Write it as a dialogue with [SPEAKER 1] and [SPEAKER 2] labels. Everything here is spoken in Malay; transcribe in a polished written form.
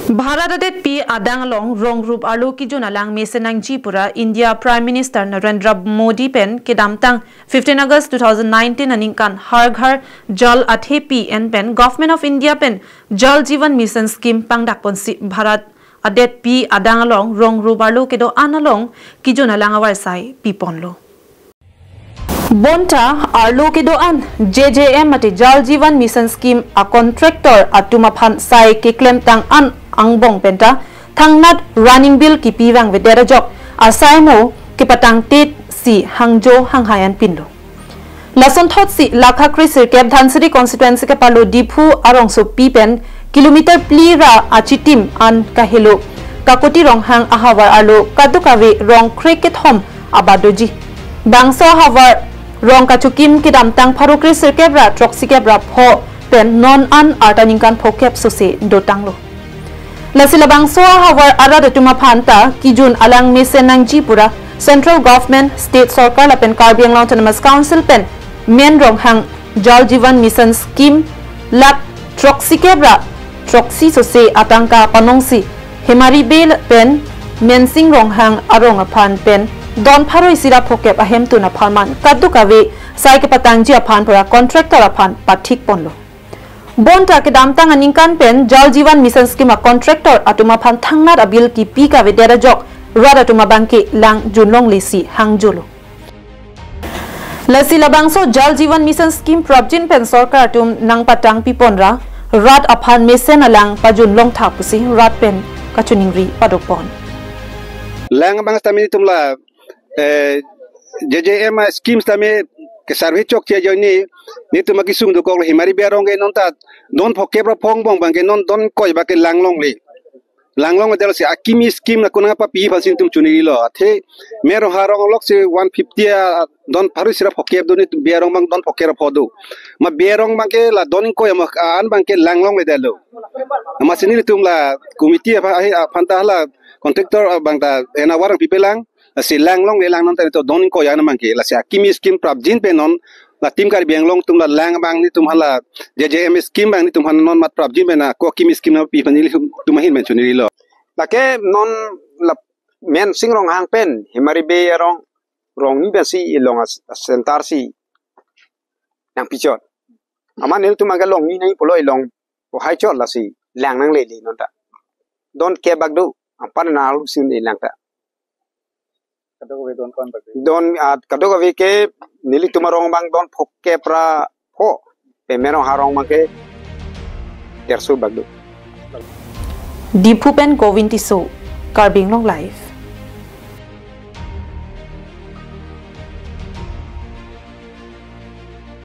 [SPEAKER 1] Bharat adet pi adang long rong rup arlo ki juna lang mesenang Jipura India Prime Minister Narendra Modi pen kedamtang 15 August 2019 aningkan har ghar jal athe pi en pen Government of India pen Jal Jeevan Mission scheme pangdak ponsi Bharat adet pi adang long rong rup arlo kedo analong ki juna lang awar sai pi ponlo Bonta arlo ke doan JJM ate Jal Jeevan Mission scheme a contractor atum aphan sai ke claim tang an angbong penta thangnat running bill ki pi vangve ajok asai mo ki patang tit si hangjo hanghayan pinlo lason thot si lakha krisir kep dhansari constituency ke palo diphu arong so pi pen kilometer plira achitim an kahelo kakoti rong hang ahawar arlo kadukave rong cricket home abadoji bangsa hawar rong kachukim kidam tang pharukri sirkebra troksi kebra pho pen non an artaningkan phokep sose dotanglo lasila bangso hawar arada tuma phanta kijun alang mesenang Jipura central government state sarkar la pen Karbi Autonomous Council pen men rong hang Jal Jeevan Mission scheme lak troksi kebra troksi sose atangka panongsi hemari bel pen mensing rong hang arong aphan pen Don Paroi Sira Pokep ahem tu na palman kadu kawe sai ke patangji aphan pura contractor aphan pathik ponlo bonta ke damtang aningkan pen Jal Jeevan Mission scheme a contractor atuma phan thangnat abil ki pi kawe derajok rada tuma bangke lang junlong lesi hangjolo lasi labangso Jal Jeevan Mission scheme projin pen sarkar atum nang patang pi ponra rat aphan mesen alang pa junlong thapusi rat pen kachuningri padopon
[SPEAKER 2] lang bang tami tumla JJM schemes tame ke sarve chok che joni ni tu makisung do ko himari berong ge non ta don phoke pro phong bong bang ge non don koi ba ke langlong del se akimi scheme na kuna pa pi phasin tum chuni lo the mero harong lok se 150 don pharusira phoke do ni berong bang don phoke ro phodu ma berong bang ke la don koi ma an bang ke langlong le delo ma sini tum la committee phanta la contractor bang ta ena warang pipelang si langlong le lang non ta to don ko ya na mangke la sia kimi scheme prab jin pe non la tim kar biang long tum la lang bang ni tum hala JJM scheme bang ni tum han non mat prab jin be na ko kimi scheme na pi pani tum hin men chuni lo la ke non la men sing rong hang pen himari be rong ni be si long sentar si nang pichot aman ni tum aga long ni nai polo long po hai chot la si lang nang le non ta don ke bag do pan na lu sin ni lang ta don kadok we ke nili tumarong bang don phokke pra pho pe merong harong make tersu bagdo
[SPEAKER 1] Diphu pen Govinti so Karbi Live